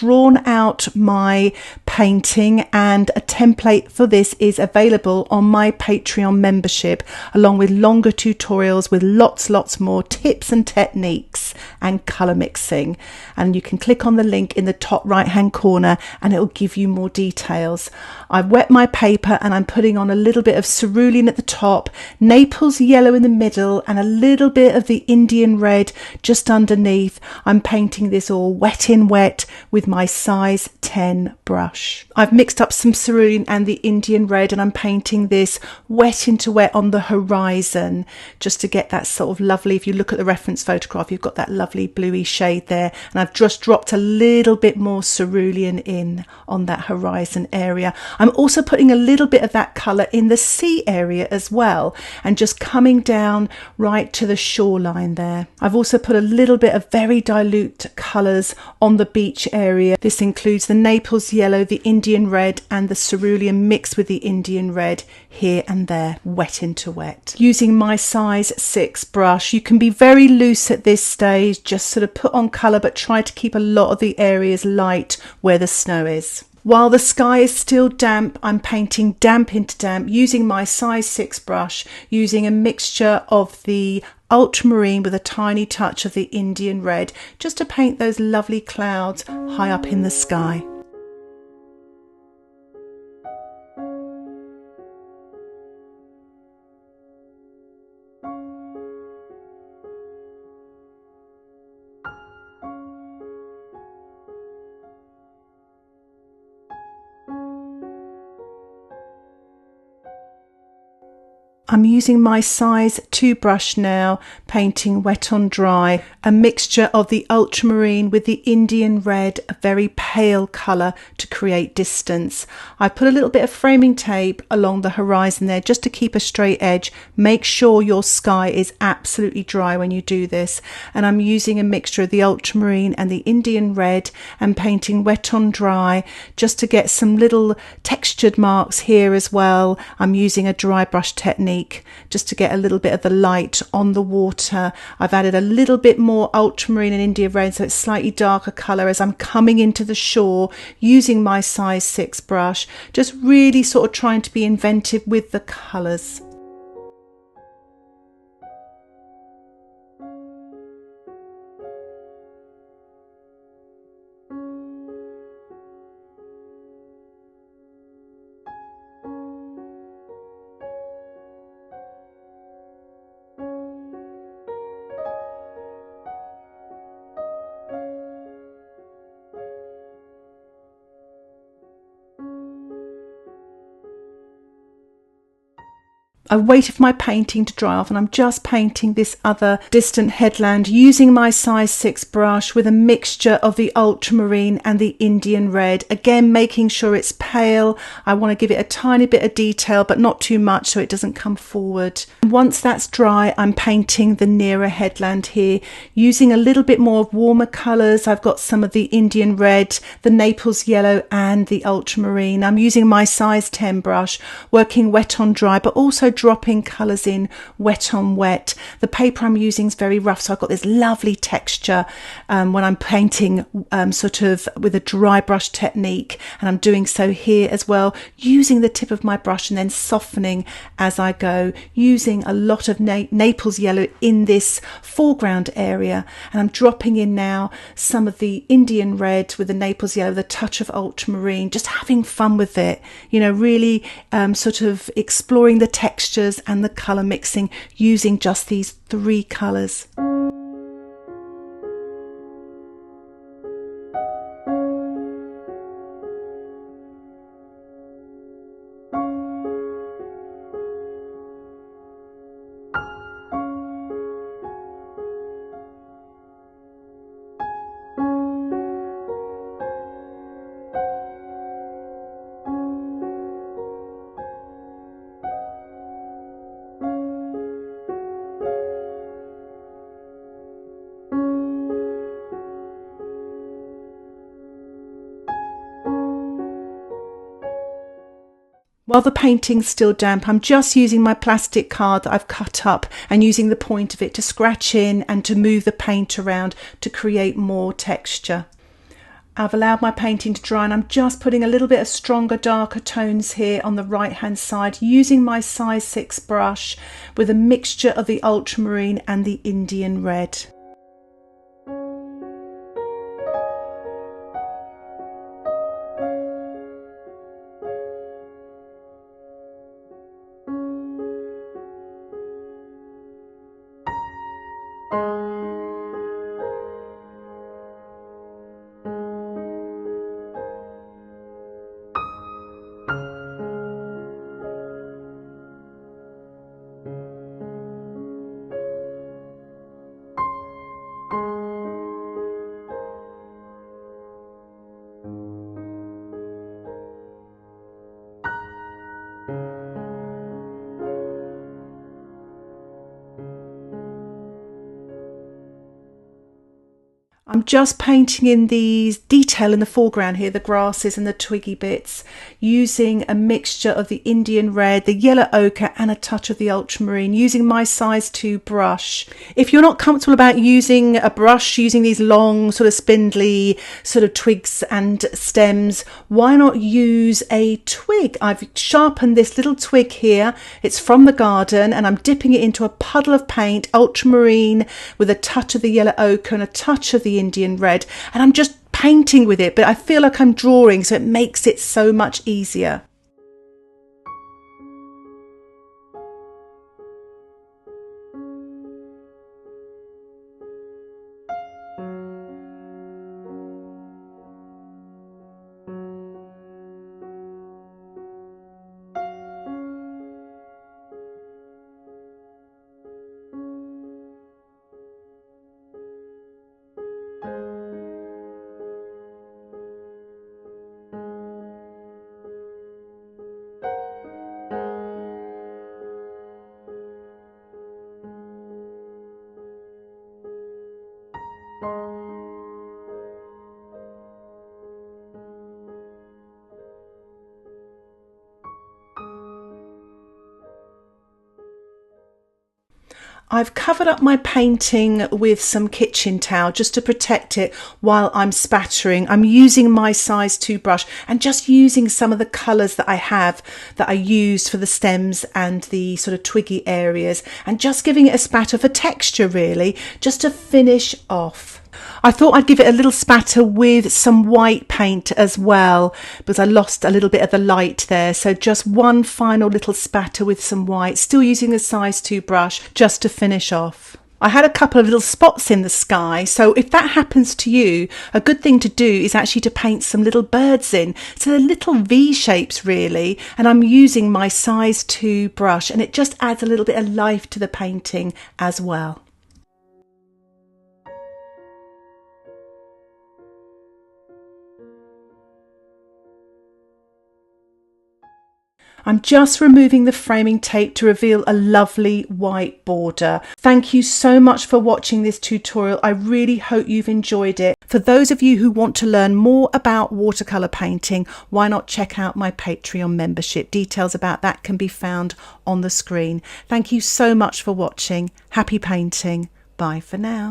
drawn out my painting, and a template for this is available on my Patreon membership, along with longer tutorials with lots more tips and techniques and colour mixing. And you can click on the link in the top right hand corner and it will give you more details. I've wet my paper and I'm putting on a little bit of cerulean at the top, Naples yellow in the middle, and a little bit of the Indian red just underneath. I'm painting this all wet in wet with my size 10 brush. I've mixed up some cerulean and the Indian red, and I'm painting this wet into wet on the horizon just to get that sort of lovely, if you look at the reference photograph, you've got that lovely bluey shade there. And I've just dropped a little bit more cerulean in on that horizon area. I'm also putting a little bit of that colour in the sea area as well, and just coming down right to the shoreline there. I've also put a little bit of very dilute colours on the beach area. This includes the Naples yellow, the Indian red, and the cerulean mixed with the Indian red here and there, wet into wet. Using my size 6 brush, you can be very loose at this stage, just sort of put on colour, but try to keep a lot of the areas light where the snow is. While the sky is still damp, I'm painting damp into damp using my size 6 brush, using a mixture of the Ultramarine with a tiny touch of the Indian red, just to paint those lovely clouds high up in the sky. I'm using my size 2 brush now, painting wet on dry, a mixture of the ultramarine with the Indian red, a very pale colour to create distance. I put a little bit of framing tape along the horizon there just to keep a straight edge. Make sure your sky is absolutely dry when you do this. And I'm using a mixture of the ultramarine and the Indian red and painting wet on dry just to get some little textured marks here as well. I'm using a dry brush technique just to get a little bit of the light on the water. I've added a little bit more ultramarine and Indian red, so it's slightly darker colour as I'm coming into the shore using my size 6 brush, just really sort of trying to be inventive with the colours. I've waited for my painting to dry off and I'm just painting this other distant headland using my size 6 brush with a mixture of the ultramarine and the Indian red. Again, making sure it's pale. I want to give it a tiny bit of detail, but not too much so it doesn't come forward. Once that's dry, I'm painting the nearer headland here using a little bit more of warmer colours. I've got some of the Indian red, the Naples yellow and the ultramarine. I'm using my size 10 brush, working wet on dry, but also dropping colours in wet on wet. The paper I'm using is very rough, so I've got this lovely texture when I'm painting sort of with a dry brush technique, and I'm doing so here as well, using the tip of my brush and then softening as I go, using a lot of Naples yellow in this foreground area, and I'm dropping in now some of the Indian red with the Naples yellow, the touch of ultramarine, just having fun with it, you know, really sort of exploring the textures and the colour mixing using just these 3 colours. While the painting's still damp, I'm just using my plastic card that I've cut up and using the point of it to scratch in and to move the paint around to create more texture. I've allowed my painting to dry and I'm just putting a little bit of stronger, darker tones here on the right hand side using my size 6 brush with a mixture of the ultramarine and the Indian red. I'm just painting in the detail in the foreground here, the grasses and the twiggy bits, using a mixture of the Indian red, the yellow ochre and a touch of the ultramarine, using my size 2 brush. If you're not comfortable about using a brush, using these long sort of spindly sort of twigs and stems, why not use a twig? I've sharpened this little twig here. It's from the garden and I'm dipping it into a puddle of paint, ultramarine with a touch of the yellow ochre and a touch of the Indian red, and I'm just painting with it, but I feel like I'm drawing, so it makes it so much easier. I've covered up my painting with some kitchen towel just to protect it while I'm spattering. I'm using my size 2 brush and just using some of the colours that I have that I used for the stems and the sort of twiggy areas, and just giving it a spatter for texture really, just to finish off. I thought I'd give it a little spatter with some white paint as well, because I lost a little bit of the light there. So just one final little spatter with some white, still using the size 2 brush just to finish off. I had a couple of little spots in the sky, so if that happens to you, a good thing to do is actually to paint some little birds in. So they're little V shapes really, and I'm using my size 2 brush, and it just adds a little bit of life to the painting as well. I'm just removing the framing tape to reveal a lovely white border. Thank you so much for watching this tutorial. I really hope you've enjoyed it. For those of you who want to learn more about watercolour painting, why not check out my Patreon membership? Details about that can be found on the screen. Thank you so much for watching. Happy painting. Bye for now.